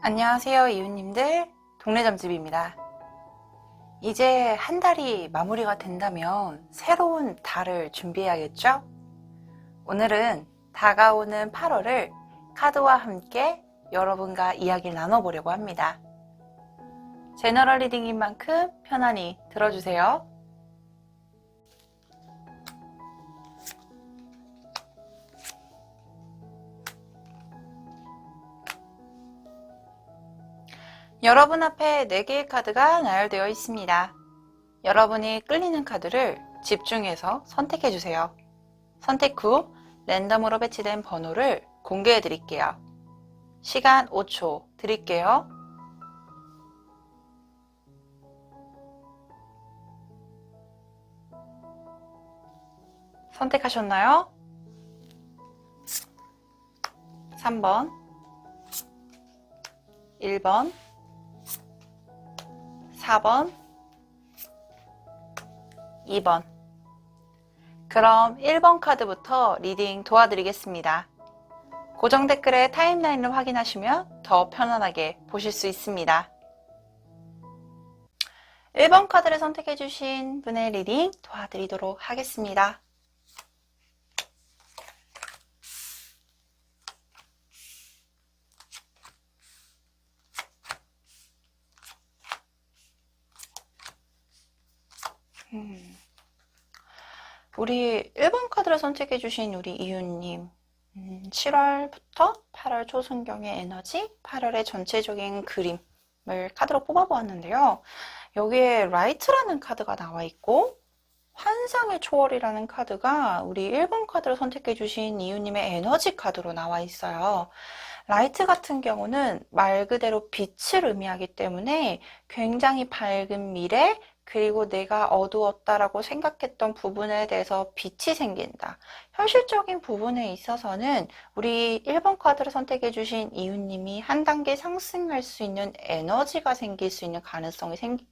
안녕하세요 이웃님들, 동네점집입니다. 이제 한 달이 마무리가 된다면 새로운 달을 준비해야겠죠? 오늘은 다가오는 8월을 카드와 함께 여러분과 이야기를 나눠보려고 합니다. 제너럴 리딩인 만큼 편안히 들어주세요. 여러분 앞에 4개의 카드가 나열되어 있습니다. 여러분이 끌리는 카드를 집중해서 선택해 주세요. 선택 후 랜덤으로 배치된 번호를 공개해 드릴게요. 시간 5초 드릴게요. 선택하셨나요? 3번, 1번, 4번, 2번. 그럼 1번 카드부터 리딩 도와드리겠습니다. 고정 댓글에 타임라인을 확인하시면 더 편안하게 보실 수 있습니다. 1번 카드를 선택해주신 분의 리딩 도와드리도록 하겠습니다. 우리 1번 카드를 선택해주신 우리 이웃님, 7월부터 8월 초순경의 에너지, 8월의 전체적인 그림을 카드로 뽑아보았는데요. 여기에 라이트라는 카드가 나와 있고 환상의 초월이라는 카드가 우리 1번 카드를 선택해주신 이웃님의 에너지 카드로 나와 있어요. 라이트 같은 경우는 말 그대로 빛을 의미하기 때문에 굉장히 밝은 미래, 그리고 내가 어두웠다라고 생각했던 부분에 대해서 빛이 생긴다. 현실적인 부분에 있어서는 우리 1번 카드를 선택해 주신 이웃님이 한 단계 상승할 수 있는 에너지가 생길 수 있는 가능성이 생기는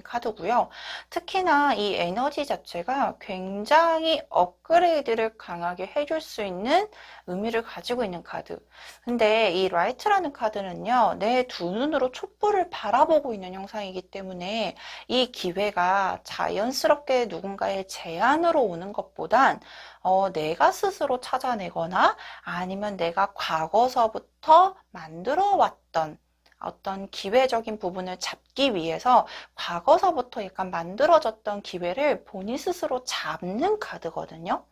카드고요. 특히나 이 에너지 자체가 굉장히 업그레이드를 강하게 해줄 수 있는 의미를 가지고 있는 카드. 근데 이 라이트라는 카드는요, 내 두 눈으로 촛불을 바라보고 있는 형상이기 때문에 이 기회가 자연스럽게 누군가의 제안으로 오는 것보단 내가 스스로 찾아내거나 아니면 내가 과거서부터 만들어 왔던 어떤 기회적인 부분을 잡기 위해서 과거서부터 약간 만들어졌던 기회를 본인 스스로 잡는 카드거든요.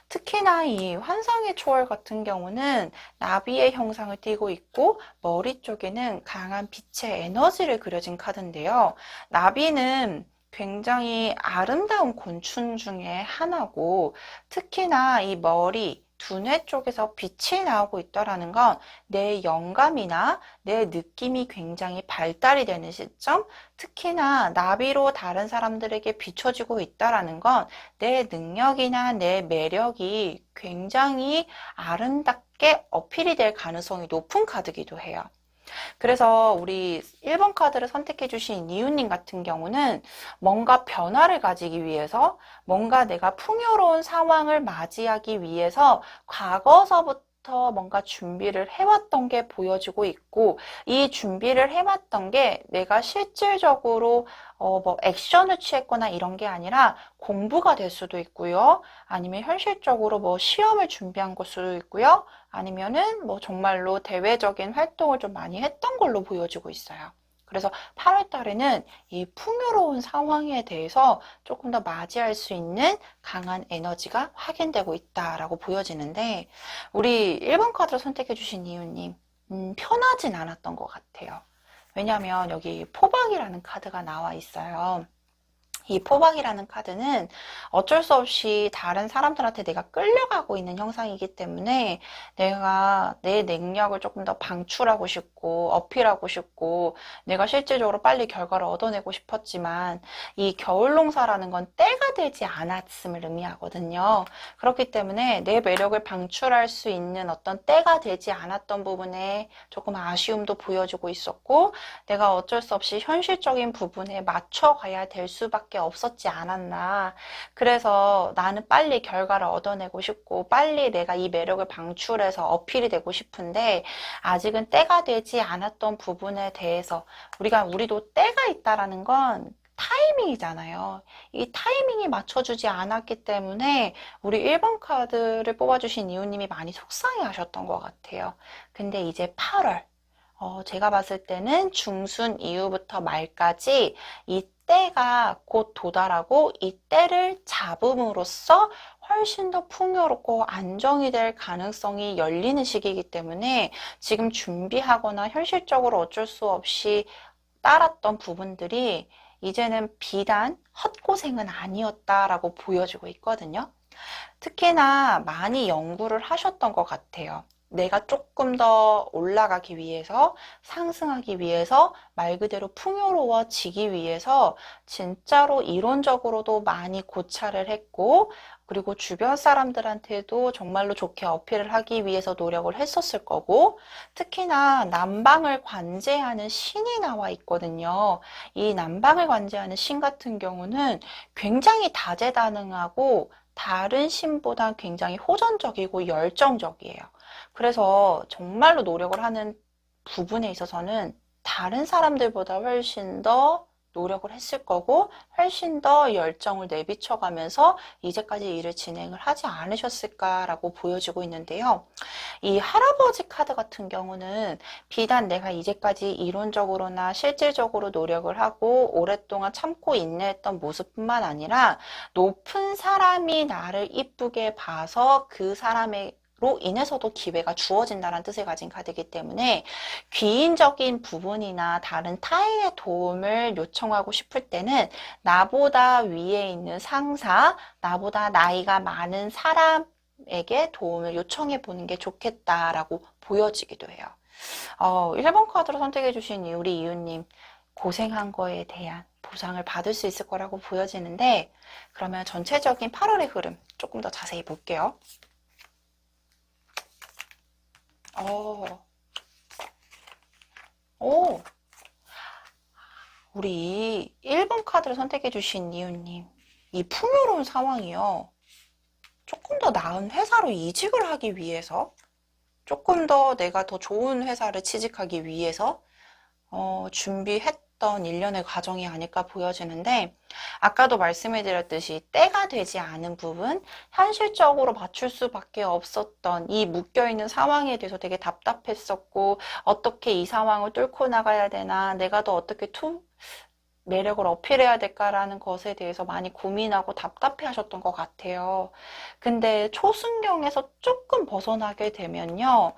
특히나 이 환상의 초월 같은 경우는 나비의 형상을 띠고 있고 머리 쪽에는 강한 빛의 에너지를 그려진 카드인데요. 나비는 굉장히 아름다운 곤충 중에 하나고 특히나 이 머리, 두뇌 쪽에서 빛이 나오고 있다는 건 내 영감이나 내 느낌이 굉장히 발달이 되는 시점, 특히나 나비로 다른 사람들에게 비춰지고 있다는 건 내 능력이나 내 매력이 굉장히 아름답게 어필이 될 가능성이 높은 카드이기도 해요. 그래서 우리 1번 카드를 선택해 주신 이웃님 같은 경우는 뭔가 변화를 가지기 위해서 뭔가 내가 풍요로운 상황을 맞이하기 위해서 과거서부터 뭔가 준비를 해왔던 게 보여지고 있고 이 준비를 해왔던 게 내가 실질적으로 뭐 액션을 취했거나 이런 게 아니라 공부가 될 수도 있고요. 아니면 현실적으로 뭐 시험을 준비한 걸 수도 있고요. 아니면은 뭐 정말로 대외적인 활동을 좀 많이 했던 걸로 보여지고 있어요. 그래서 8월 달에는 이 풍요로운 상황에 대해서 조금 더 맞이할 수 있는 강한 에너지가 확인되고 있다라고 보여지는데 우리 1번 카드를 선택해 주신 이유님 편하진 않았던 것 같아요. 왜냐하면 여기 포박이라는 카드가 나와 있어요. 이 포박이라는 카드는 어쩔 수 없이 다른 사람들한테 내가 끌려가고 있는 형상이기 때문에 내가 내 능력을 조금 더 방출하고 싶고 어필하고 싶고 내가 실질적으로 빨리 결과를 얻어내고 싶었지만 이 겨울농사라는 건 때가 되지 않았음을 의미하거든요. 그렇기 때문에 내 매력을 방출할 수 있는 어떤 때가 되지 않았던 부분에 조금 아쉬움도 보여주고 있었고 내가 어쩔 수 없이 현실적인 부분에 맞춰가야 될 수밖에 수밖에 없었지 않았나. 그래서 나는 빨리 결과를 얻어내고 싶고 빨리 내가 이 매력을 방출해서 어필이 되고 싶은데 아직은 때가 되지 않았던 부분에 대해서 우리도 때가 있다라는 건 타이밍이잖아요. 이 타이밍이 맞춰주지 않았기 때문에 우리 1번 카드를 뽑아주신 이웃님이 많이 속상해 하셨던 것 같아요. 근데 이제 8월, 제가 봤을 때는 중순 이후부터 말까지 이 때가 곧 도달하고 이 때를 잡음으로써 훨씬 더 풍요롭고 안정이 될 가능성이 열리는 시기이기 때문에 지금 준비하거나 현실적으로 어쩔 수 없이 따랐던 부분들이 이제는 비단 헛고생은 아니었다라고 보여지고 있거든요. 특히나 많이 연구를 하셨던 것 같아요. 내가 조금 더 올라가기 위해서, 상승하기 위해서, 말 그대로 풍요로워지기 위해서 진짜로 이론적으로도 많이 고찰을 했고, 그리고 주변 사람들한테도 정말로 좋게 어필을 하기 위해서 노력을 했었을 거고, 특히나 남방을 관제하는 신이 나와 있거든요. 이 남방을 관제하는 신 같은 경우는 굉장히 다재다능하고 다른 신보다 굉장히 호전적이고 열정적이에요. 그래서 정말로 노력을 하는 부분에 있어서는 다른 사람들보다 훨씬 더 노력을 했을 거고 훨씬 더 열정을 내비쳐가면서 이제까지 일을 진행을 하지 않으셨을까라고 보여지고 있는데요. 이 할아버지 카드 같은 경우는 비단 내가 이제까지 이론적으로나 실질적으로 노력을 하고 오랫동안 참고 인내했던 모습뿐만 아니라 높은 사람이 나를 이쁘게 봐서 그 사람의 로 인해서도 기회가 주어진다는 뜻을 가진 카드이기 때문에 귀인적인 부분이나 다른 타인의 도움을 요청하고 싶을 때는 나보다 위에 있는 상사, 나보다 나이가 많은 사람에게 도움을 요청해 보는 게 좋겠다라고 보여지기도 해요. 1번 카드로 선택해 주신 우리 이웃님 고생한 거에 대한 보상을 받을 수 있을 거라고 보여지는데 그러면 전체적인 8월의 흐름 조금 더 자세히 볼게요. 우리 1번 카드를 선택해 주신 이웃님 이 풍요로운 상황이요. 조금 더 나은 회사로 이직을 하기 위해서 조금 더 내가 더 좋은 회사를 취직하기 위해서 준비했던 일련의 과정이 아닐까 보여지는데 아까도 말씀해 드렸듯이 때가 되지 않은 부분, 현실적으로 맞출 수밖에 없었던 이 묶여있는 상황에 대해서 되게 답답했었고 어떻게 이 상황을 뚫고 나가야 되나 내가 더 어떻게 매력을 어필해야 될까라는 것에 대해서 많이 고민하고 답답해 하셨던 것 같아요. 근데 초순경에서 조금 벗어나게 되면요.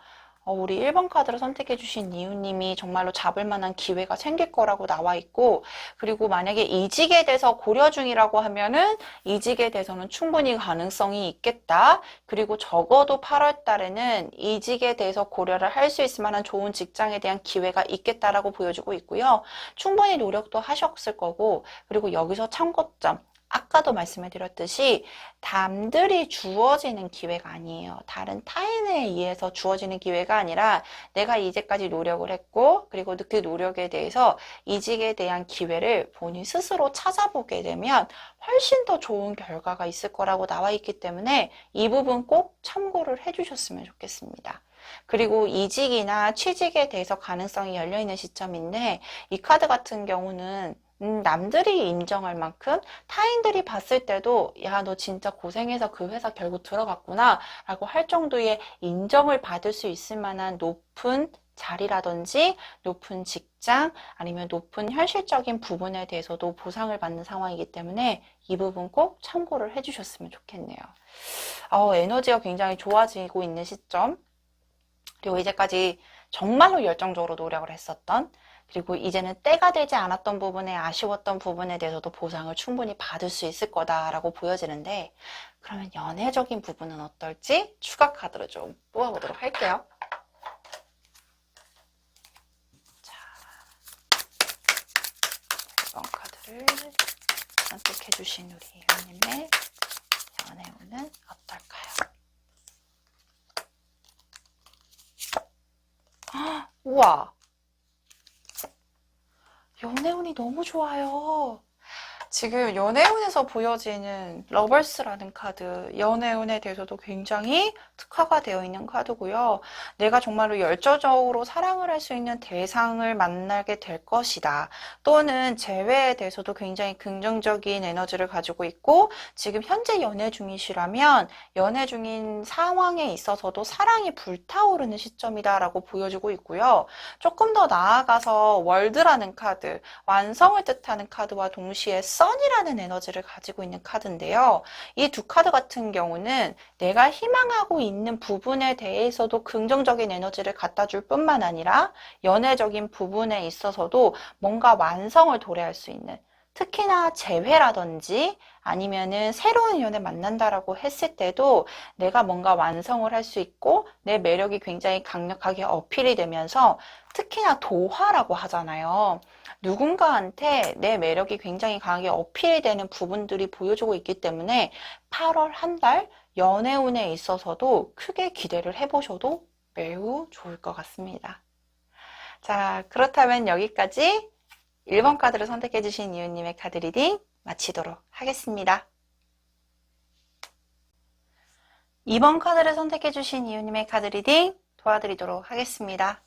우리 1번 카드를 선택해 주신 이웃님이 정말로 잡을 만한 기회가 생길 거라고 나와 있고 그리고 만약에 이직에 대해서 고려 중이라고 하면은 이직에 대해서는 충분히 가능성이 있겠다. 그리고 적어도 8월 달에는 이직에 대해서 고려를 할 수 있을 만한 좋은 직장에 대한 기회가 있겠다라고 보여주고 있고요. 충분히 노력도 하셨을 거고 그리고 여기서 참고점 아까도 말씀해 드렸듯이 남들이 주어지는 기회가 아니에요. 다른 타인에 의해서 주어지는 기회가 아니라 내가 이제까지 노력을 했고 그리고 그 노력에 대해서 이직에 대한 기회를 본인 스스로 찾아보게 되면 훨씬 더 좋은 결과가 있을 거라고 나와 있기 때문에 이 부분 꼭 참고를 해주셨으면 좋겠습니다. 그리고 이직이나 취직에 대해서 가능성이 열려있는 시점인데 이 카드 같은 경우는 남들이 인정할 만큼 타인들이 봤을 때도 야, 너 진짜 고생해서 그 회사 결국 들어갔구나 라고 할 정도의 인정을 받을 수 있을 만한 높은 자리라든지 높은 직장 아니면 높은 현실적인 부분에 대해서도 보상을 받는 상황이기 때문에 이 부분 꼭 참고를 해주셨으면 좋겠네요. 에너지가 굉장히 좋아지고 있는 시점 그리고 이제까지 정말로 열정적으로 노력을 했었던 그리고 이제는 때가 되지 않았던 부분에 아쉬웠던 부분에 대해서도 보상을 충분히 받을 수 있을 거다라고 보여지는데 그러면 연애적인 부분은 어떨지 추가 카드로 좀 뽑아보도록 할게요. 자, 1번 카드를 선택해 주신 우리 이웃님의 연애 운은 어떨까요? 우와! 연애운이 너무 좋아요. 지금 연애운에서 보여지는 러벌스라는 카드, 연애운에 대해서도 굉장히 특화가 되어 있는 카드고요. 내가 정말로 열정적으로 사랑을 할 수 있는 대상을 만나게 될 것이다. 또는 재회에 대해서도 굉장히 긍정적인 에너지를 가지고 있고, 지금 현재 연애 중이시라면 연애 중인 상황에 있어서도 사랑이 불타오르는 시점이다라고 보여지고 있고요. 조금 더 나아가서 월드라는 카드, 완성을 뜻하는 카드와 동시에 선이라는 에너지를 가지고 있는 카드인데요. 이 두 카드 같은 경우는 내가 희망하고 있는 부분에 대해서도 긍정적인 에너지를 갖다 줄 뿐만 아니라 연애적인 부분에 있어서도 뭔가 완성을 도래할 수 있는, 특히나 재회라든지 아니면은 새로운 인연을 만난다라고 했을 때도 내가 뭔가 완성을 할 수 있고 내 매력이 굉장히 강력하게 어필이 되면서, 특히나 도화라고 하잖아요. 누군가한테 내 매력이 굉장히 강하게 어필이 되는 부분들이 보여주고 있기 때문에 8월 한 달 연애운에 있어서도 크게 기대를 해보셔도 매우 좋을 것 같습니다. 자, 그렇다면 여기까지 1번 카드를 선택해 주신 이웃님의 카드 리딩 마치도록 하겠습니다. 2번 카드를 선택해 주신 이웃님의 카드 리딩 도와드리도록 하겠습니다.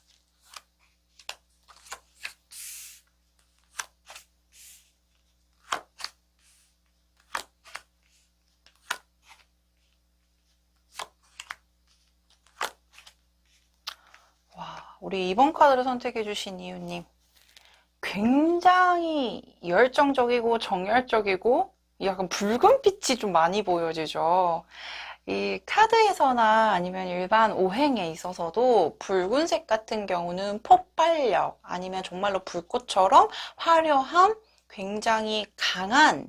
와, 우리 2번 카드를 선택해 주신 이웃님, 굉장히 열정적이고 정열적이고 약간 붉은 빛이 좀 많이 보여지죠. 이 카드에서나 아니면 일반 오행에 있어서도 붉은색 같은 경우는 폭발력, 아니면 정말로 불꽃처럼 화려함, 굉장히 강한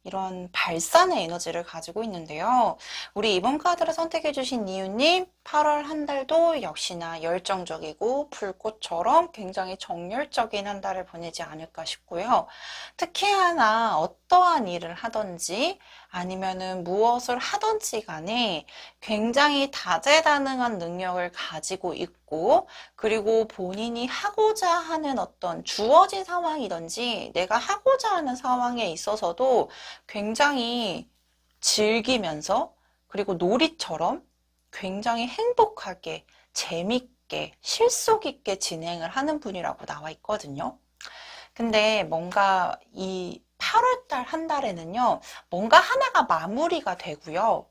이런 발산의 에너지를 가지고 있는데요. 우리 이번 카드를 선택해 주신 이유님, 8월 한 달도 역시나 열정적이고 불꽃처럼 굉장히 정열적인 한 달을 보내지 않을까 싶고요. 특히나 어떠한 일을 하든지 아니면은 무엇을 하든지 간에 굉장히 다재다능한 능력을 가지고 있고, 그리고 본인이 하고자 하는 어떤 주어진 상황이든지 내가 하고자 하는 상황에 있어서도 굉장히 즐기면서, 그리고 놀이처럼 굉장히 행복하게, 재밌게, 실속 있게 진행을 하는 분이라고 나와 있거든요. 근데 뭔가 이 8월달 한 달에는요, 뭔가 하나가 마무리가 되고요.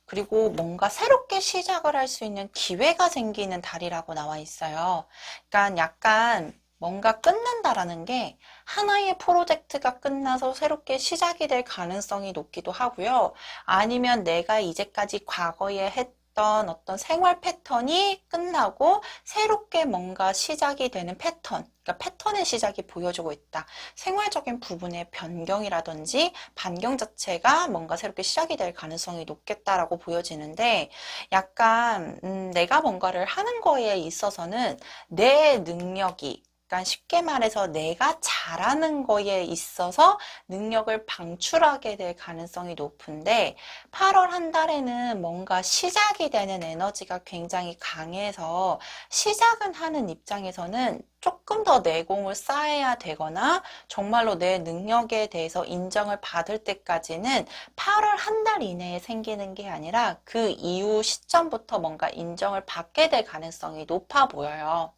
그리고 뭔가 새롭게 시작을 할 수 있는 기회가 생기는 달이라고 나와 있어요. 그러니까 약간 뭔가 끝난다라는 게 하나의 프로젝트가 끝나서 새롭게 시작이 될 가능성이 높기도 하고요. 아니면 내가 이제까지 과거에 했던 어떤 생활 패턴이 끝나고 새롭게 뭔가 시작이 되는 패턴, 그러니까 패턴의 시작이 보여주고 있다. 생활적인 부분의 변경이라든지 반경 자체가 뭔가 새롭게 시작이 될 가능성이 높겠다라고 보여지는데, 약간 내가 뭔가를 하는 거에 있어서는 내 능력이, 그러니까 쉽게 말해서 내가 잘하는 거에 있어서 능력을 방출하게 될 가능성이 높은데, 8월 한 달에는 뭔가 시작이 되는 에너지가 굉장히 강해서 시작은 하는 입장에서는 조금 더 내공을 쌓아야 되거나 정말로 내 능력에 대해서 인정을 받을 때까지는 8월 한 달 이내에 생기는 게 아니라 그 이후 시점부터 뭔가 인정을 받게 될 가능성이 높아 보여요.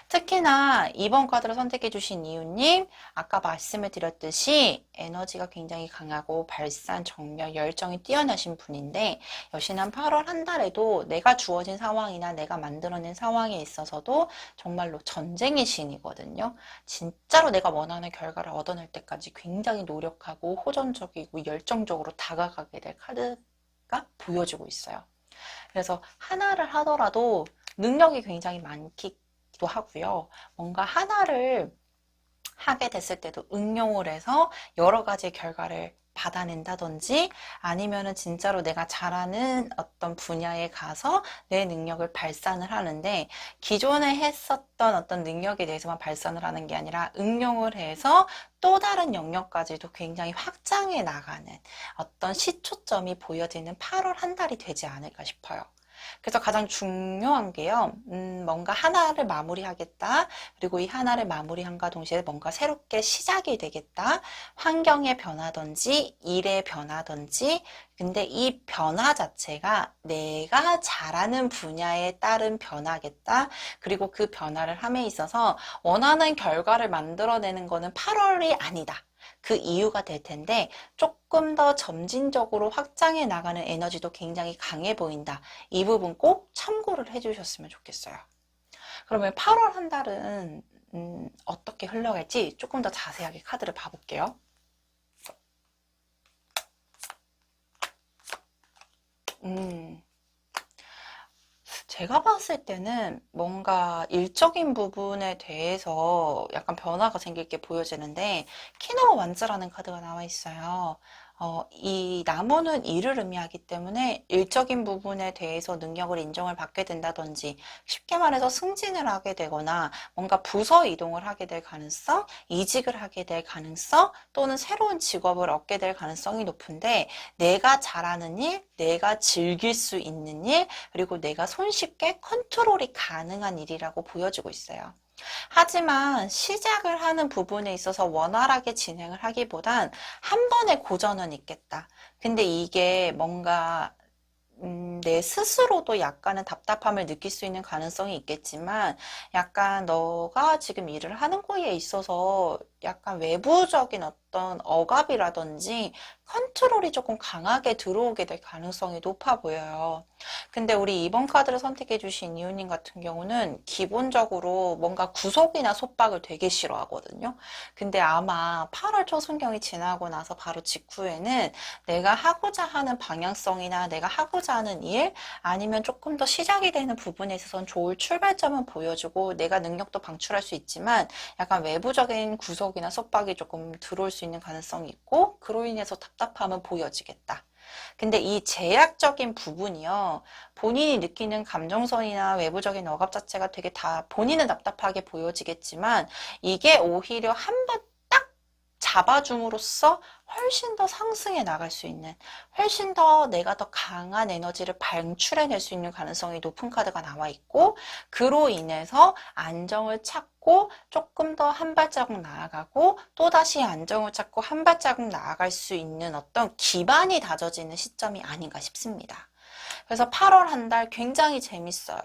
특히나 2번 카드를 선택해 주신 이유님, 아까 말씀을 드렸듯이 에너지가 굉장히 강하고 발산, 정열, 열정이 뛰어나신 분인데, 여신한 8월 한 달에도 내가 주어진 상황이나 내가 만들어낸 상황에 있어서도 정말로 전쟁의 신이거든요. 진짜로 내가 원하는 결과를 얻어낼 때까지 굉장히 노력하고 호전적이고 열정적으로 다가가게 될 카드가 보여지고 있어요. 그래서 하나를 하더라도 능력이 굉장히 많기 도 하고요. 뭔가 하나를 하게 됐을 때도 응용을 해서 여러 가지 결과를 받아낸다든지, 아니면은 진짜로 내가 잘하는 어떤 분야에 가서 내 능력을 발산을 하는데, 기존에 했었던 어떤 능력에 대해서만 발산을 하는 게 아니라 응용을 해서 또 다른 영역까지도 굉장히 확장해 나가는 어떤 시초점이 보여지는 8월 한 달이 되지 않을까 싶어요. 그래서 가장 중요한 게요, 뭔가 하나를 마무리하겠다. 그리고 이 하나를 마무리함과 동시에 뭔가 새롭게 시작이 되겠다. 환경의 변화든지, 일의 변화든지, 근데 이 변화 자체가 내가 잘하는 분야에 따른 변화겠다. 그리고 그 변화를 함에 있어서 원하는 결과를 만들어내는 거는 8월이 아니다. 그 이유가 될 텐데 조금 더 점진적으로 확장해 나가는 에너지도 굉장히 강해 보인다. 이 부분 꼭 참고를 해주셨으면 좋겠어요. 그러면 8월 한 달은 어떻게 흘러갈지 조금 더 자세하게 카드를 봐볼게요. 제가 봤을 때는 뭔가 일적인 부분에 대해서 약간 변화가 생길 게 보여지는데 키노 완즈라는 카드가 나와 있어요. 이 나무는 일을 의미하기 때문에 일적인 부분에 대해서 능력을 인정을 받게 된다든지 쉽게 말해서 승진을 하게 되거나 뭔가 부서 이동을 하게 될 가능성, 이직을 하게 될 가능성 또는 새로운 직업을 얻게 될 가능성이 높은데 내가 잘하는 일, 내가 즐길 수 있는 일, 그리고 내가 손쉽게 컨트롤이 가능한 일이라고 보여지고 있어요. 하지만 시작을 하는 부분에 있어서 원활하게 진행을 하기보단 한 번의 고전은 있겠다. 근데 이게 뭔가 내 스스로도 약간은 답답함을 느낄 수 있는 가능성이 있겠지만 약간 너가 지금 일을 하는 거에 있어서 약간 외부적인 어떤 억압이라든지 컨트롤이 조금 강하게 들어오게 될 가능성이 높아 보여요. 근데 우리 이번 카드를 선택해 주신 이웃님 같은 경우는 기본적으로 뭔가 구속이나 속박을 되게 싫어하거든요. 근데 아마 8월 초순경이 지나고 나서 바로 직후에는 내가 하고자 하는 방향성이나 내가 하고자 하는 일 아니면 조금 더 시작이 되는 부분에 있어서는 좋을 출발점은 보여주고 내가 능력도 방출할 수 있지만 약간 외부적인 구속이나 속박이 조금 들어올 수 있는 가능성이 있고 그로 인해서 답답함은 보여지겠다. 근데 이 제약적인 부분이요, 본인이 느끼는 감정선이나 외부적인 억압 자체가 되게 다 본인은 답답하게 보여지겠지만 이게 오히려 한번 딱 잡아줌으로써 훨씬 더 상승해 나갈 수 있는, 훨씬 더 내가 더 강한 에너지를 방출해낼 수 있는 가능성이 높은 카드가 나와 있고 그로 인해서 안정을 찾고 조금 더 한 발자국 나아가고 또다시 안정을 찾고 한 발자국 나아갈 수 있는 어떤 기반이 다져지는 시점이 아닌가 싶습니다. 그래서 8월 한 달 굉장히 재밌어요.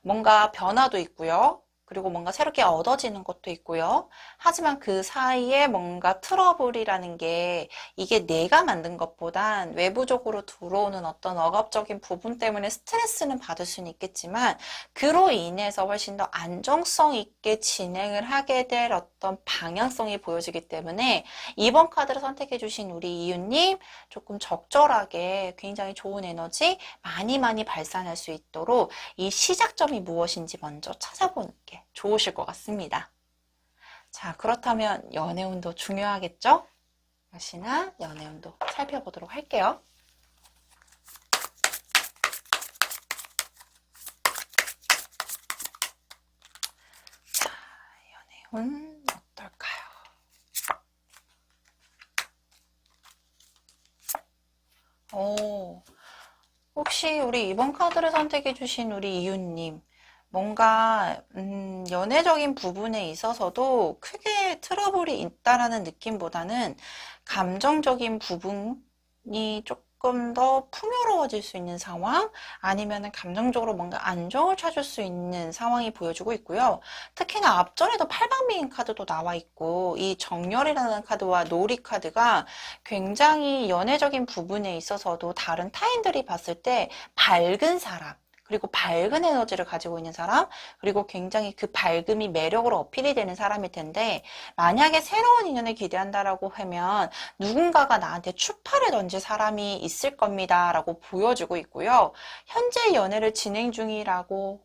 뭔가 변화도 있고요. 그리고 뭔가 새롭게 얻어지는 것도 있고요. 하지만 그 사이에 뭔가 트러블이라는 게 이게 내가 만든 것보단 외부적으로 들어오는 어떤 억압적인 부분 때문에 스트레스는 받을 수는 있겠지만 그로 인해서 훨씬 더 안정성 있게 진행을 하게 될 어떤 방향성이 보여지기 때문에 이번 카드를 선택해 주신 우리 이웃님 조금 적절하게 굉장히 좋은 에너지 많이 발산할 수 있도록 이 시작점이 무엇인지 먼저 찾아보는 게 좋으실 것 같습니다. 자, 그렇다면 연애운도 중요하겠죠? 역시나 연애운도 살펴보도록 할게요. 자, 연애운 어떨까요? 혹시 우리 이번 카드를 선택해 주신 우리 이웃님 뭔가 연애적인 부분에 있어서도 크게 트러블이 있다라는 느낌보다는 감정적인 부분이 조금 더 풍요로워질 수 있는 상황 아니면 감정적으로 뭔가 안정을 찾을 수 있는 상황이 보여주고 있고요. 특히나 앞전에도 팔방미인 카드도 나와 있고 이 정열이라는 카드와 놀이 카드가 굉장히 연애적인 부분에 있어서도 다른 타인들이 봤을 때 밝은 사람 그리고 밝은 에너지를 가지고 있는 사람, 그리고 굉장히 그 밝음이 매력으로 어필이 되는 사람일 텐데, 만약에 새로운 인연을 기대한다라고 하면 누군가가 나한테 추파를 던질 사람이 있을 겁니다. 라고 보여주고 있고요. 현재 연애를 진행 중이라고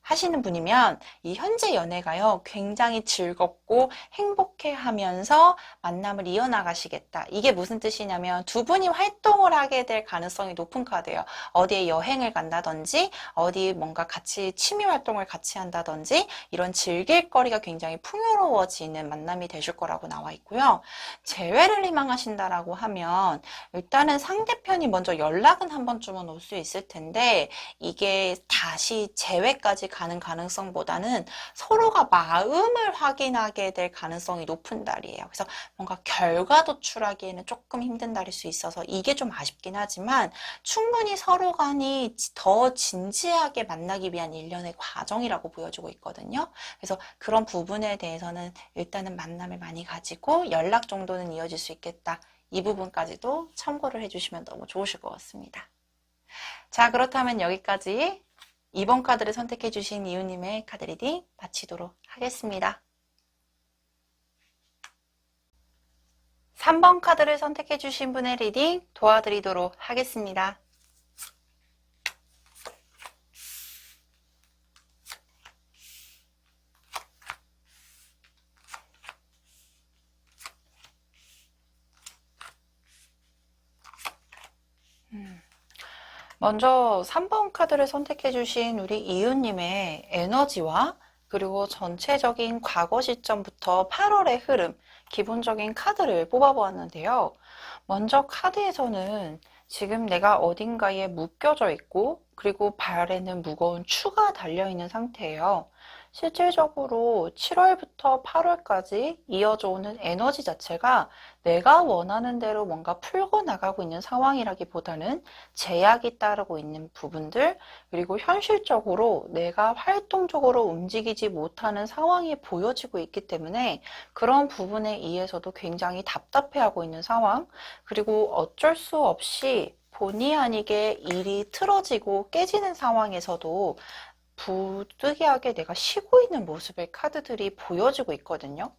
하시는 분이면 이 현재 연애가요, 굉장히 즐겁고 행복해 하면서 만남을 이어나가시겠다. 이게 무슨 뜻이냐면 두 분이 활동을 하게 될 가능성이 높은 카드예요. 어디에 여행을 간다든지, 어디 뭔가 같이 취미 활동을 같이 한다든지, 이런 즐길 거리가 굉장히 풍요로워지는 만남이 되실 거라고 나와 있고요. 재회를 희망하신다라고 하면 일단은 상대편이 먼저 연락은 한 번쯤은 올 수 있을 텐데, 이게 다시 재회까지 가는 가능성보다는 서로가 마음을 확인하게 될 가능성이 높은 달이에요. 그래서 뭔가 결과 도출하기에는 조금 힘든 달일 수 있어서 이게 좀 아쉽긴 하지만 충분히 서로 간이 더 진지하게 만나기 위한 일련의 과정이라고 보여주고 있거든요. 그래서 그런 부분에 대해서는 일단은 만남을 많이 가지고 연락 정도는 이어질 수 있겠다. 이 부분까지도 참고를 해주시면 너무 좋으실 것 같습니다. 자, 그렇다면 여기까지 2번 카드를 선택해 주신 이유님의 카드 리딩 마치도록 하겠습니다. 3번 카드를 선택해 주신 분의 리딩 도와드리도록 하겠습니다. 먼저 3번 카드를 선택해 주신 우리 이유님의 에너지와 그리고 전체적인 과거 시점부터 8월의 흐름, 기본적인 카드를 뽑아보았는데요. 먼저 카드에서는 지금 내가 어딘가에 묶여져 있고 그리고 발에는 무거운 추가 달려있는 상태예요. 실질적으로 7월부터 8월까지 이어져 오는 에너지 자체가 내가 원하는 대로 뭔가 풀고 나가고 있는 상황이라기보다는 제약이 따르고 있는 부분들, 그리고 현실적으로 내가 활동적으로 움직이지 못하는 상황이 보여지고 있기 때문에 그런 부분에 의해서도 굉장히 답답해하고 있는 상황, 그리고 어쩔 수 없이 본의 아니게 일이 틀어지고 깨지는 상황에서도 부득이하게 내가 쉬고 있는 모습의 카드들이 보여지고 있거든요.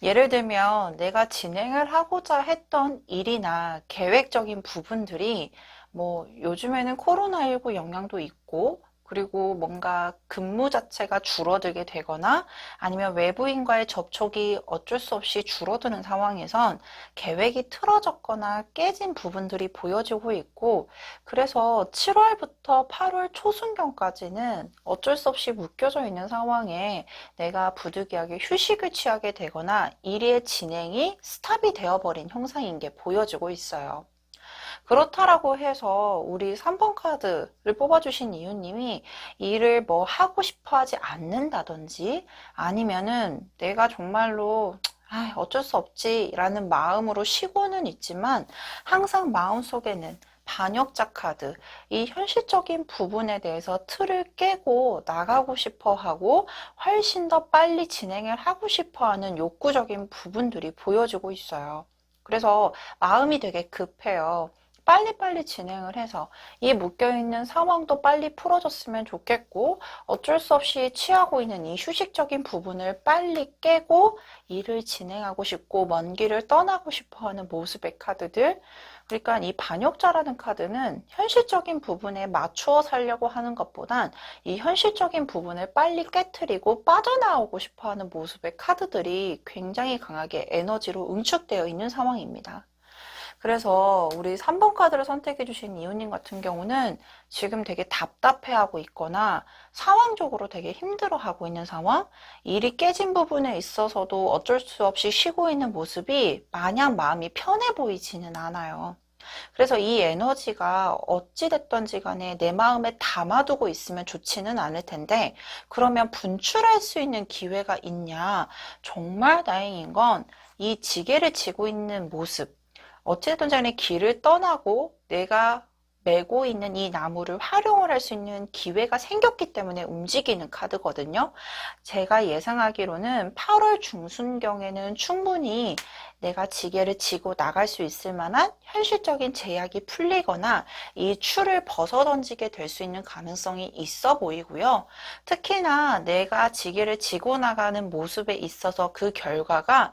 예를 들면 내가 진행을 하고자 했던 일이나 계획적인 부분들이 뭐 요즘에는 코로나19 영향도 있고 그리고 뭔가 근무 자체가 줄어들게 되거나 아니면 외부인과의 접촉이 어쩔 수 없이 줄어드는 상황에선 계획이 틀어졌거나 깨진 부분들이 보여지고 있고, 그래서 7월부터 8월 초순경까지는 어쩔 수 없이 묶여져 있는 상황에 내가 부득이하게 휴식을 취하게 되거나 일의 진행이 스탑이 되어버린 형상인 게 보여지고 있어요. 그렇다라고 해서 우리 3번 카드를 뽑아주신 이유님이 일을 뭐 하고 싶어 하지 않는다든지 아니면은 내가 정말로 어쩔 수 없지 라는 마음으로 쉬고는 있지만 항상 마음속에는 반역자 카드, 이 현실적인 부분에 대해서 틀을 깨고 나가고 싶어 하고 훨씬 더 빨리 진행을 하고 싶어 하는 욕구적인 부분들이 보여지고 있어요. 그래서 마음이 되게 급해요. 빨리빨리 진행을 해서 이 묶여있는 상황도 빨리 풀어졌으면 좋겠고 어쩔 수 없이 취하고 있는 이 휴식적인 부분을 빨리 깨고 일을 진행하고 싶고 먼 길을 떠나고 싶어 하는 모습의 카드들. 그러니까 이 반역자라는 카드는 현실적인 부분에 맞추어 살려고 하는 것보단 이 현실적인 부분을 빨리 깨트리고 빠져나오고 싶어 하는 모습의 카드들이 굉장히 강하게 에너지로 응축되어 있는 상황입니다. 그래서 우리 3번 카드를 선택해 주신 이웃님 같은 경우는 지금 되게 답답해하고 있거나 상황적으로 되게 힘들어하고 있는 상황, 일이 깨진 부분에 있어서도 어쩔 수 없이 쉬고 있는 모습이 마냥 마음이 편해 보이지는 않아요. 그래서 이 에너지가 어찌됐던지 간에 내 마음에 담아두고 있으면 좋지는 않을 텐데 그러면 분출할 수 있는 기회가 있냐? 정말 다행인 건 이 지게를 지고 있는 모습, 어쨌든 간에 길을 떠나고 내가 메고 있는 이 나무를 활용을 할 수 있는 기회가 생겼기 때문에 움직이는 카드거든요. 제가 예상하기로는 8월 중순경에는 충분히 내가 지게를 지고 나갈 수 있을 만한 현실적인 제약이 풀리거나 이 추를 벗어던지게 될 수 있는 가능성이 있어 보이고요. 특히나 내가 지게를 지고 나가는 모습에 있어서 그 결과가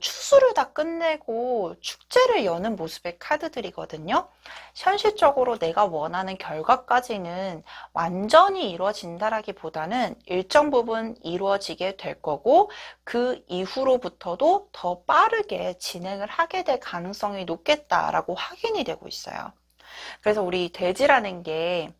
추수를 다 끝내고 축제를 여는 모습의 카드들이거든요. 현실적으로 내가 원하는 결과까지는 완전히 이루어진다라기보다는 일정 부분 이루어지게 될 거고 그 이후로부터도 더 빠르게 진행을 하게 될 가능성이 높겠다라고 확인이 되고 있어요. 그래서 우리 돼지라는 게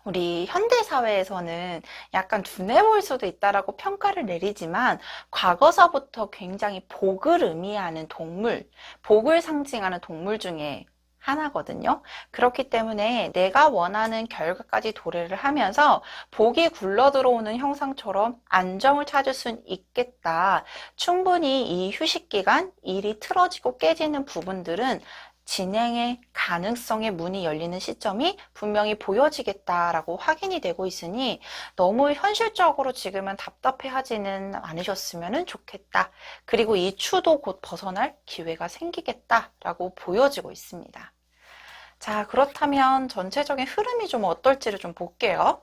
우리 현대사회에서는 약간 둔해 보일 수도 있다라고 평가를 내리지만 과거사부터 굉장히 복을 의미하는 동물, 복을 상징하는 동물 중에 하나거든요. 그렇기 때문에 내가 원하는 결과까지 도래를 하면서 복이 굴러 들어오는 형상처럼 안정을 찾을 수 있겠다. 충분히 이 휴식 기간, 일이 틀어지고 깨지는 부분들은 진행의 가능성의 문이 열리는 시점이 분명히 보여지겠다라고 확인이 되고 있으니 너무 현실적으로 지금은 답답해하지는 않으셨으면 좋겠다. 그리고 이 추도 곧 벗어날 기회가 생기겠다라고 보여지고 있습니다. 자, 그렇다면 전체적인 흐름이 좀 어떨지를 좀 볼게요.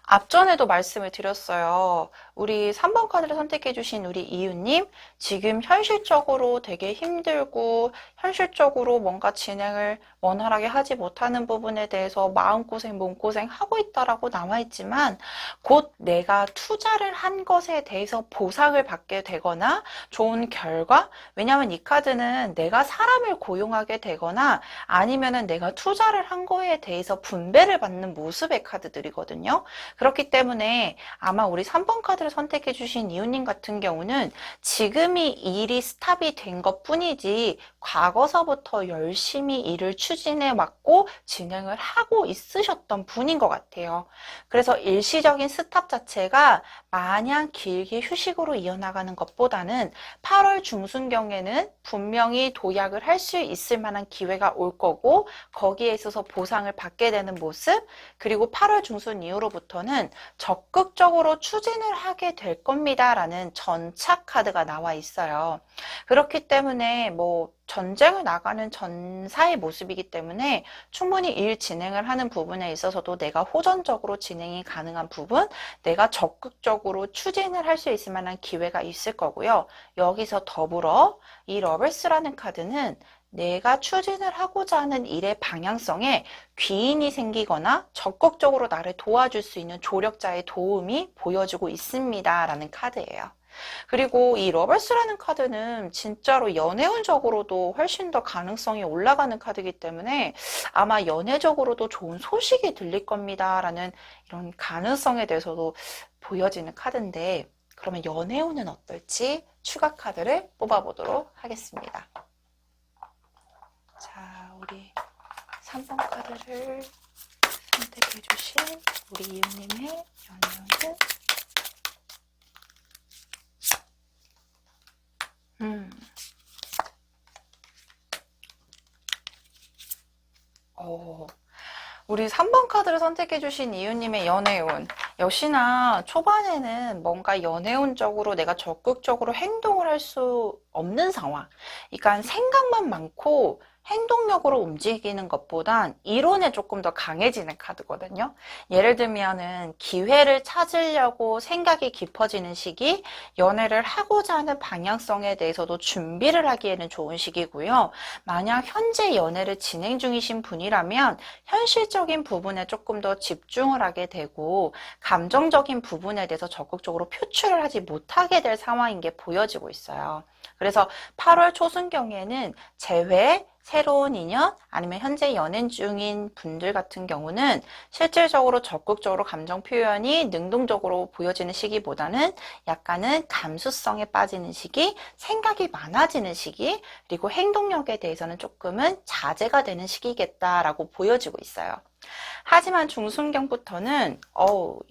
앞전에도 말씀을 드렸어요. 우리 3번 카드를 선택해 주신 우리 이유님, 지금 현실적으로 되게 힘들고 현실적으로 뭔가 진행을 원활하게 하지 못하는 부분에 대해서 마음고생, 몸고생 하고 있다라고 나와 있지만 곧 내가 투자를 한 것에 대해서 보상을 받게 되거나 좋은 결과, 왜냐하면 이 카드는 내가 사람을 고용하게 되거나 아니면은 내가 투자를 한 거에 대해서 분배를 받는 모습의 카드들이거든요. 그렇기 때문에 아마 우리 3번 카드를 선택해 주신 이웃님 같은 경우는 지금이 일이 스탑이 된 것 뿐이지 과거서부터 열심히 일을 추진해 왔고 진행을 하고 있으셨던 분인 것 같아요. 그래서 일시적인 스탑 자체가 마냥 길게 휴식으로 이어나가는 것보다는 8월 중순경에는 분명히 도약을 할 수 있을 만한 기회가 올 거고 거기에 있어서 보상을 받게 되는 모습, 그리고 8월 중순 이후로부터는 적극적으로 추진을 하게 될 겁니다 라는 전차 카드가 나와 있어요. 그렇기 때문에 뭐 전쟁을 나가는 전사의 모습이기 때문에 충분히 일 진행을 하는 부분에 있어서도 내가 호전적으로 진행이 가능한 부분, 내가 적극적으로 추진을 할 수 있을 만한 기회가 있을 거고요. 여기서 더불어 이 러벨스라는 카드는 내가 추진을 하고자 하는 일의 방향성에 귀인이 생기거나 적극적으로 나를 도와줄 수 있는 조력자의 도움이 보여지고 있습니다 라는 카드예요. 그리고 이 러벨스라는 카드는 진짜로 연애운적으로도 훨씬 더 가능성이 올라가는 카드이기 때문에 아마 연애적으로도 좋은 소식이 들릴 겁니다 라는 이런 가능성에 대해서도 보여지는 카드인데, 그러면 연애운은 어떨지 추가 카드를 뽑아보도록 하겠습니다. 자, 우리 3번 카드를 선택해 주신 우리 이웃님의 연애운은 우리 3번 카드를 선택해 주신 이웃님의 연애운, 역시나 초반에는 뭔가 연애운적으로 내가 적극적으로 행동을 할 수 없는 상황, 그러니까 생각만 많고 행동력으로 움직이는 것보단 이론에 조금 더 강해지는 카드거든요. 예를 들면은 기회를 찾으려고 생각이 깊어지는 시기, 연애를 하고자 하는 방향성에 대해서도 준비를 하기에는 좋은 시기고요. 만약 현재 연애를 진행 중이신 분이라면 현실적인 부분에 조금 더 집중을 하게 되고 감정적인 부분에 대해서 적극적으로 표출을 하지 못하게 될 상황인 게 보여지고 있어요. 그래서 8월 초순경에는 재회, 새로운 인연, 아니면 현재 연애 중인 분들 같은 경우는 실질적으로 적극적으로 감정 표현이 능동적으로 보여지는 시기보다는 약간은 감수성에 빠지는 시기, 생각이 많아지는 시기, 그리고 행동력에 대해서는 조금은 자제가 되는 시기겠다라고 보여지고 있어요. 하지만 중순경부터는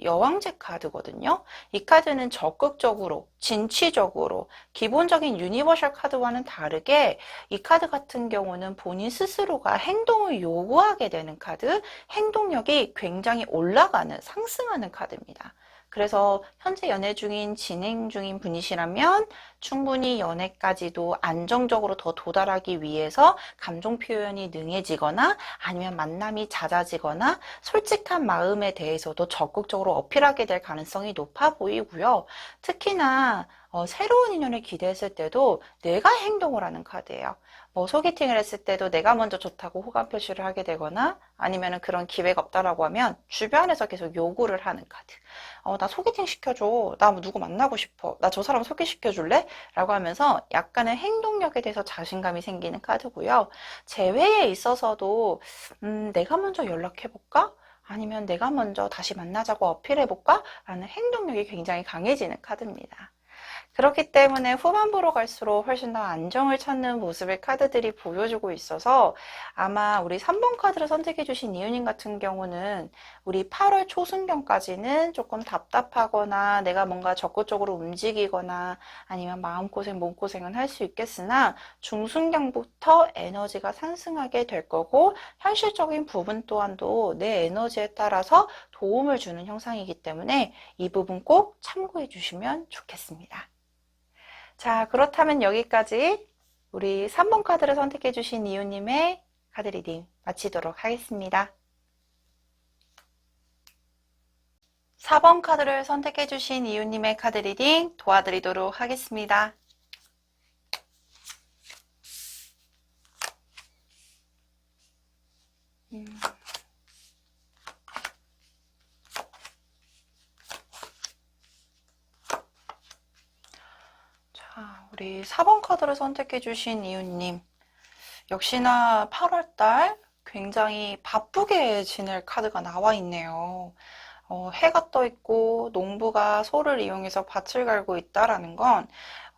여왕제 카드거든요. 이 카드는 적극적으로, 진취적으로, 기본적인 유니버셜 카드와는 다르게 이 카드 같은 경우는 본인 스스로가 행동을 요구하게 되는 카드, 행동력이 굉장히 올라가는, 상승하는 카드입니다. 그래서 현재 연애 중인, 진행 중인 분이시라면 충분히 연애까지도 안정적으로 더 도달하기 위해서 감정 표현이 능해지거나 아니면 만남이 잦아지거나 솔직한 마음에 대해서도 적극적으로 어필하게 될 가능성이 높아 보이고요. 특히나 새로운 인연을 기대했을 때도 내가 행동을 하는 카드예요. 뭐 소개팅을 했을 때도 내가 먼저 좋다고 호감 표시를 하게 되거나 아니면 그런 기회가 없다라고 하면 주변에서 계속 요구를 하는 카드. 나 소개팅 시켜줘. 나 누구 만나고 싶어. 나 저 사람 소개시켜줄래? 라고 하면서 약간의 행동력에 대해서 자신감이 생기는 카드고요. 재회에 있어서도 내가 먼저 연락해볼까? 아니면 내가 먼저 다시 만나자고 어필해볼까? 라는 행동력이 굉장히 강해지는 카드입니다. 그렇기 때문에 후반부로 갈수록 훨씬 더 안정을 찾는 모습을 카드들이 보여주고 있어서 아마 우리 3번 카드를 선택해 주신 이유님 같은 경우는 우리 8월 초순경까지는 조금 답답하거나 내가 뭔가 적극적으로 움직이거나 아니면 마음고생, 몸고생은 할 수 있겠으나 중순경부터 에너지가 상승하게 될 거고 현실적인 부분 또한도 내 에너지에 따라서 도움을 주는 형상이기 때문에 이 부분 꼭 참고해 주시면 좋겠습니다. 자, 그렇다면 여기까지 우리 3번 카드를 선택해 주신 이유님의 카드 리딩 마치도록 하겠습니다. 4번 카드를 선택해 주신 이유님의 카드 리딩 도와드리도록 하겠습니다. 우리 4번 카드를 선택해 주신 이유님 역시나 8월달 굉장히 바쁘게 지낼 카드가 나와 있네요. 해가 떠 있고 농부가 소를 이용해서 밭을 갈고 있다라는 건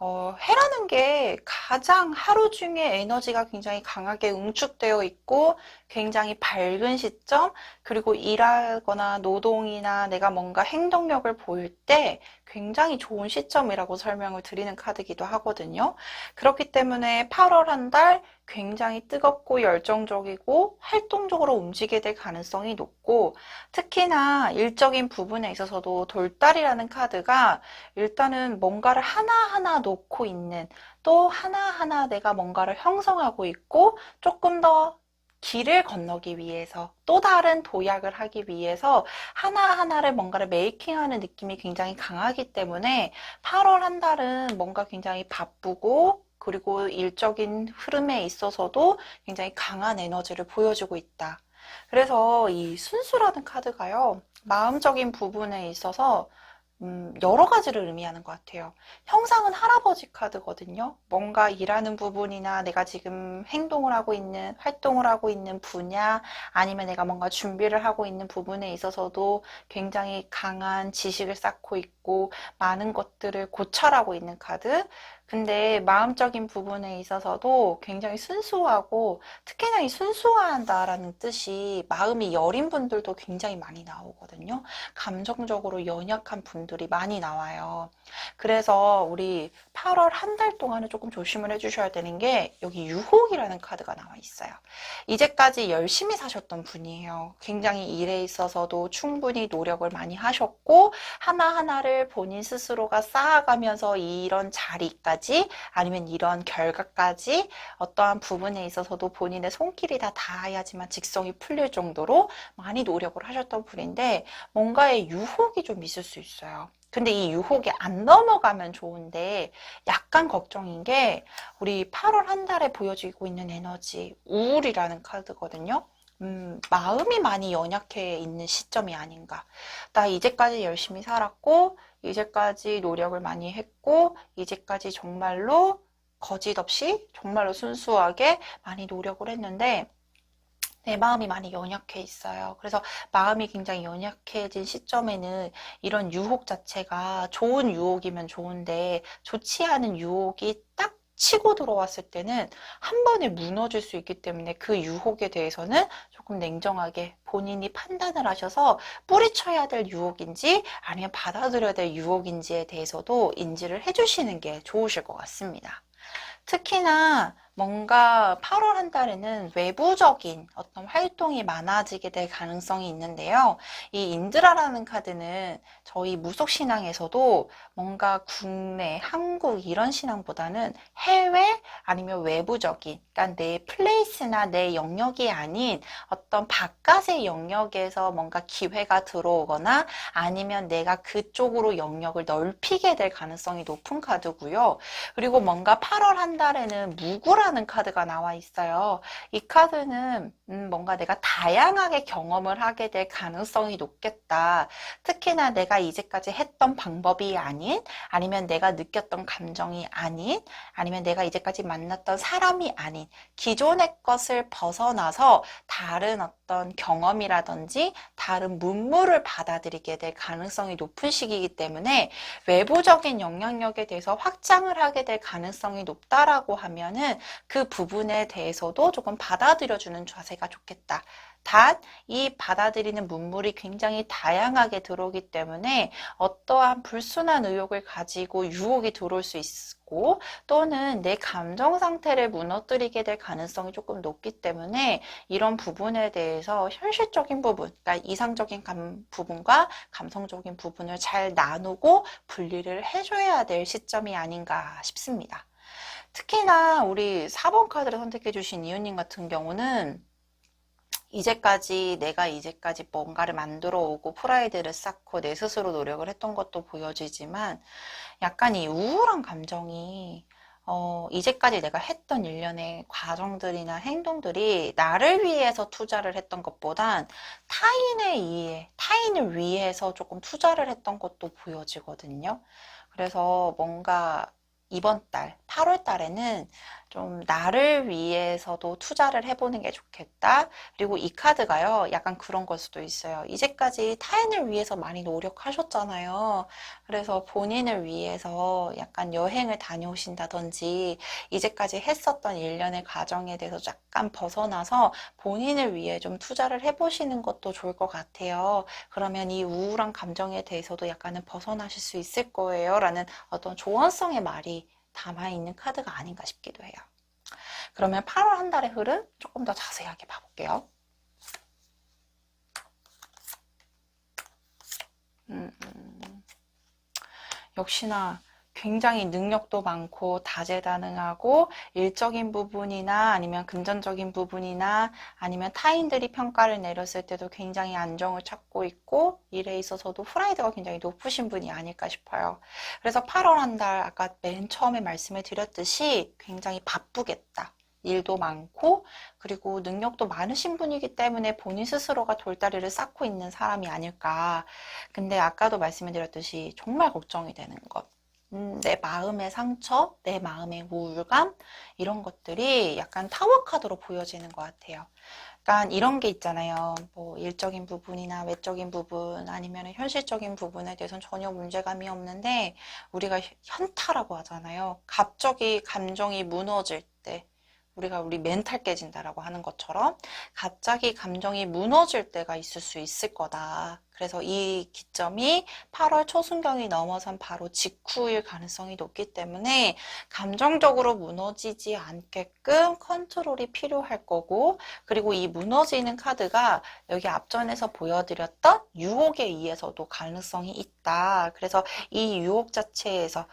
해라는 게 가장 하루 중에 에너지가 굉장히 강하게 응축되어 있고 굉장히 밝은 시점, 그리고 일하거나 노동이나 내가 뭔가 행동력을 보일 때 굉장히 좋은 시점이라고 설명을 드리는 카드이기도 하거든요. 그렇기 때문에 8월 한 달 굉장히 뜨겁고 열정적이고 활동적으로 움직이게 될 가능성이 높고, 특히나 일적인 부분에 있어서도 돌달이라는 카드가 일단은 뭔가를 하나하나 놓고 있는, 또 하나하나 내가 뭔가를 형성하고 있고 조금 더 길을 건너기 위해서, 또 다른 도약을 하기 위해서 하나하나를 뭔가를 메이킹하는 느낌이 굉장히 강하기 때문에 8월 한 달은 뭔가 굉장히 바쁘고 그리고 일적인 흐름에 있어서도 굉장히 강한 에너지를 보여주고 있다. 그래서 이 순수라는 카드가요, 마음적인 부분에 있어서 여러 가지를 의미하는 것 같아요. 형상은 할아버지 카드거든요. 뭔가 일하는 부분이나 내가 지금 행동을 하고 있는, 활동을 하고 있는 분야, 아니면 내가 뭔가 준비를 하고 있는 부분에 있어서도 굉장히 강한 지식을 쌓고 있고 많은 것들을 고찰하고 있는 카드. 근데 마음적인 부분에 있어서도 굉장히 순수하고, 특히나 이 순수화한다라는 뜻이 마음이 여린 분들도 굉장히 많이 나오거든요. 감정적으로 연약한 분들이 많이 나와요. 그래서 우리 8월 한 달 동안은 조금 조심을 해주셔야 되는 게, 여기 유혹이라는 카드가 나와 있어요. 이제까지 열심히 사셨던 분이에요. 굉장히 일에 있어서도 충분히 노력을 많이 하셨고 하나하나를 본인 스스로가 쌓아가면서 이런 자리까지, 아니면 이런 결과까지 어떠한 부분에 있어서도 본인의 손길이 다 닿아야지만 직성이 풀릴 정도로 많이 노력을 하셨던 분인데, 뭔가의 유혹이 좀 있을 수 있어요. 근데 이 유혹이 안 넘어가면 좋은데 약간 걱정인 게, 우리 8월 한 달에 보여지고 있는 에너지 우울이라는 카드거든요. 마음이 많이 연약해 있는 시점이 아닌가. 나 이제까지 열심히 살았고 이제까지 노력을 많이 했고 이제까지 정말로 거짓 없이 정말로 순수하게 많이 노력을 했는데 내 마음이 많이 연약해 있어요. 그래서 마음이 굉장히 연약해진 시점에는 이런 유혹 자체가 좋은 유혹이면 좋은데 좋지 않은 유혹이 딱 치고 들어왔을 때는 한 번에 무너질 수 있기 때문에 그 유혹에 대해서는 조금 냉정하게 본인이 판단을 하셔서 뿌리쳐야 될 유혹인지 아니면 받아들여야 될 유혹인지에 대해서도 인지를 해주시는 게 좋으실 것 같습니다. 특히나 뭔가 8월 한 달에는 외부적인 어떤 활동이 많아지게 될 가능성이 있는데요. 이 인드라라는 카드는 저희 무속신앙에서도 뭔가 국내, 한국 이런 신앙보다는 해외 아니면 외부적인, 그러니까 내 플레이스나 내 영역이 아닌 어떤 바깥의 영역에서 뭔가 기회가 들어오거나 아니면 내가 그쪽으로 영역을 넓히게 될 가능성이 높은 카드고요. 그리고 뭔가 8월 한 달에는 무구라는 카드가 나와 있어요. 이 카드는 뭔가 내가 다양하게 경험을 하게 될 가능성이 높겠다. 특히나 내가 이제까지 했던 방법이 아닌, 아니면 내가 느꼈던 감정이 아닌, 아니면 내가 이제까지 만났던 사람이 아닌 기존의 것을 벗어나서 다른 어떤 경험이라든지 다른 문물을 받아들이게 될 가능성이 높은 시기이기 때문에 외부적인 영향력에 대해서 확장을 하게 될 가능성이 높다라고 하면은 그 부분에 대해서도 조금 받아들여주는 자세가 좋겠다. 단, 이 받아들이는 문물이 굉장히 다양하게 들어오기 때문에 어떠한 불순한 의욕을 가지고 유혹이 들어올 수 있고 또는 내 감정 상태를 무너뜨리게 될 가능성이 조금 높기 때문에 이런 부분에 대해서 현실적인 부분, 그러니까 이상적인 부분과 감성적인 부분을 잘 나누고 분리를 해줘야 될 시점이 아닌가 싶습니다. 특히나 우리 4번 카드를 선택해 주신 이웃님 같은 경우는 내가 이제까지 뭔가를 만들어 오고 프라이드를 쌓고 내 스스로 노력을 했던 것도 보여지지만 약간 이 우울한 감정이 이제까지 내가 했던 일련의 과정들이나 행동들이 나를 위해서 투자를 했던 것보단 타인을 위해서 조금 투자를 했던 것도 보여지거든요. 그래서 뭔가 이번 달, 8월 달에는 좀 나를 위해서도 투자를 해보는 게 좋겠다. 그리고 이 카드가요, 약간 그런 걸 수도 있어요. 이제까지 타인을 위해서 많이 노력하셨잖아요. 그래서 본인을 위해서 약간 여행을 다녀오신다든지, 이제까지 했었던 일련의 과정에 대해서 약간 벗어나서 본인을 위해 좀 투자를 해보시는 것도 좋을 것 같아요. 그러면 이 우울한 감정에 대해서도 약간은 벗어나실 수 있을 거예요. 라는 어떤 조언성의 말이 담아있는 카드가 아닌가 싶기도 해요. 그러면 8월 한 달의 흐름 조금 더 자세하게 봐볼게요. 역시나 굉장히 능력도 많고 다재다능하고 일적인 부분이나 아니면 금전적인 부분이나 아니면 타인들이 평가를 내렸을 때도 굉장히 안정을 찾고 있고 일에 있어서도 프라이드가 굉장히 높으신 분이 아닐까 싶어요. 그래서 8월 한 달 아까 맨 처음에 말씀을 드렸듯이 굉장히 바쁘겠다. 일도 많고 그리고 능력도 많으신 분이기 때문에 본인 스스로가 돌다리를 쌓고 있는 사람이 아닐까. 근데 아까도 말씀을 드렸듯이 정말 걱정이 되는 것. 내 마음의 상처, 내 마음의 우울감 이런 것들이 약간 타워 카드로 보여지는 것 같아요. 약간 이런 게 있잖아요. 뭐 일적인 부분이나 외적인 부분 아니면 현실적인 부분에 대해서는 전혀 문제감이 없는데 우리가 현타라고 하잖아요. 갑자기 감정이 무너질 때 우리 멘탈 깨진다라고 하는 것처럼 갑자기 감정이 무너질 때가 있을 수 있을 거다. 그래서 이 기점이 8월 초순경이 넘어선 바로 직후일 가능성이 높기 때문에 감정적으로 무너지지 않게끔 컨트롤이 필요할 거고 그리고 이 무너지는 카드가 여기 앞전에서 보여드렸던 유혹에 의해서도 가능성이 있다. 그래서 이 유혹 자체에서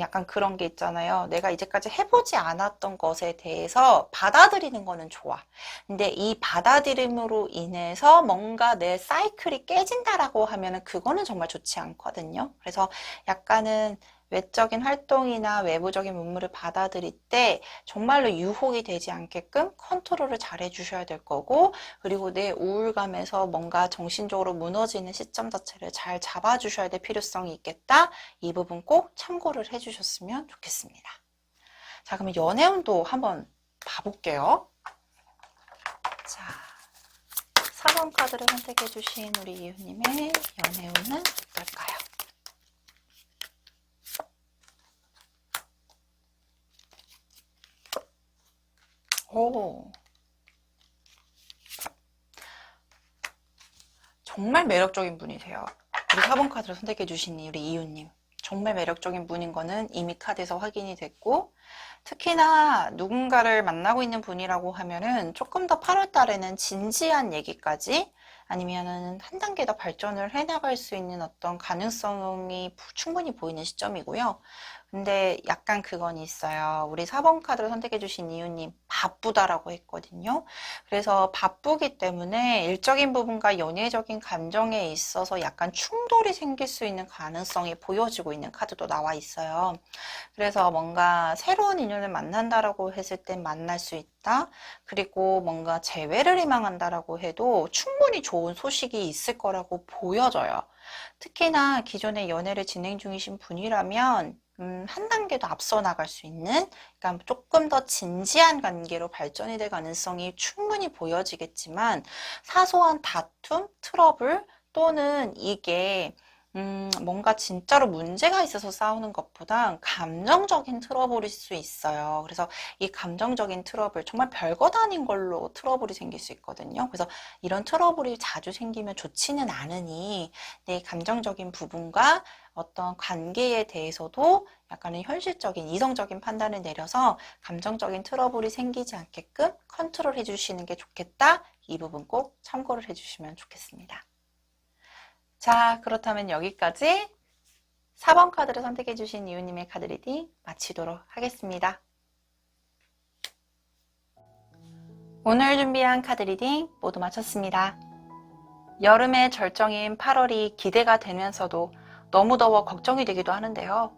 약간 그런 게 있잖아요. 내가 이제까지 해보지 않았던 것에 대해서 받아들이는 거는 좋아. 근데 이 받아들임으로 인해서 뭔가 내 사이클이 깨진다라고 하면은 그거는 정말 좋지 않거든요. 그래서 약간은 외적인 활동이나 외부적인 문물을 받아들일 때 정말로 유혹이 되지 않게끔 컨트롤을 잘 해주셔야 될 거고 그리고 내 우울감에서 뭔가 정신적으로 무너지는 시점 자체를 잘 잡아주셔야 될 필요성이 있겠다. 이 부분 꼭 참고를 해주셨으면 좋겠습니다. 자, 그러면 연애운도 한번 봐볼게요. 자, 4번 카드를 선택해주신 우리 이웃님의 연애운은 어떨까요? 오, 정말 매력적인 분이세요. 우리 4번 카드를 선택해주신 우리 이웃님. 정말 매력적인 분인 거는 이미 카드에서 확인이 됐고, 특히나 누군가를 만나고 있는 분이라고 하면은 조금 더 8월 달에는 진지한 얘기까지 아니면은 한 단계 더 발전을 해나갈 수 있는 어떤 가능성이 충분히 보이는 시점이고요. 근데 약간 그건 있어요. 우리 4번 카드를 선택해 주신 이유님 바쁘다라고 했거든요. 그래서 바쁘기 때문에 일적인 부분과 연애적인 감정에 있어서 약간 충돌이 생길 수 있는 가능성이 보여지고 있는 카드도 나와 있어요. 그래서 뭔가 새로운 인연을 만난다라고 했을 땐 만날 수 있다. 그리고 뭔가 재회를 희망한다라고 해도 충분히 좋은 소식이 있을 거라고 보여져요. 특히나 기존에 연애를 진행 중이신 분이라면 한 단계 더 앞서 나갈 수 있는, 그러니까 조금 더 진지한 관계로 발전이 될 가능성이 충분히 보여지겠지만, 사소한 다툼, 트러블 또는 이게 뭔가 진짜로 문제가 있어서 싸우는 것보다 감정적인 트러블일 수 있어요. 그래서 이 감정적인 트러블, 정말 별것 아닌 걸로 트러블이 생길 수 있거든요. 그래서 이런 트러블이 자주 생기면 좋지는 않으니 내 감정적인 부분과 어떤 관계에 대해서도 약간은 현실적인, 이성적인 판단을 내려서 감정적인 트러블이 생기지 않게끔 컨트롤 해주시는 게 좋겠다. 이 부분 꼭 참고를 해주시면 좋겠습니다. 자, 그렇다면 여기까지 4번 카드를 선택해 주신 이유님의 카드 리딩 마치도록 하겠습니다. 오늘 준비한 카드 리딩 모두 마쳤습니다. 여름의 절정인 8월이 기대가 되면서도 너무 더워 걱정이 되기도 하는데요.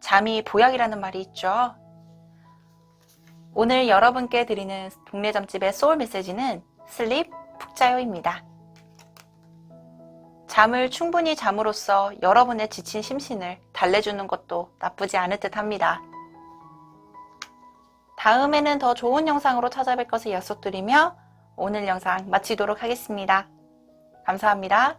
잠이 보약이라는 말이 있죠. 오늘 여러분께 드리는 동네 점집의 소울 메시지는 슬립 푹 자요입니다. 잠을 충분히 잠으로써 여러분의 지친 심신을 달래주는 것도 나쁘지 않을 듯 합니다. 다음에는 더 좋은 영상으로 찾아뵐 것을 약속드리며 오늘 영상 마치도록 하겠습니다. 감사합니다.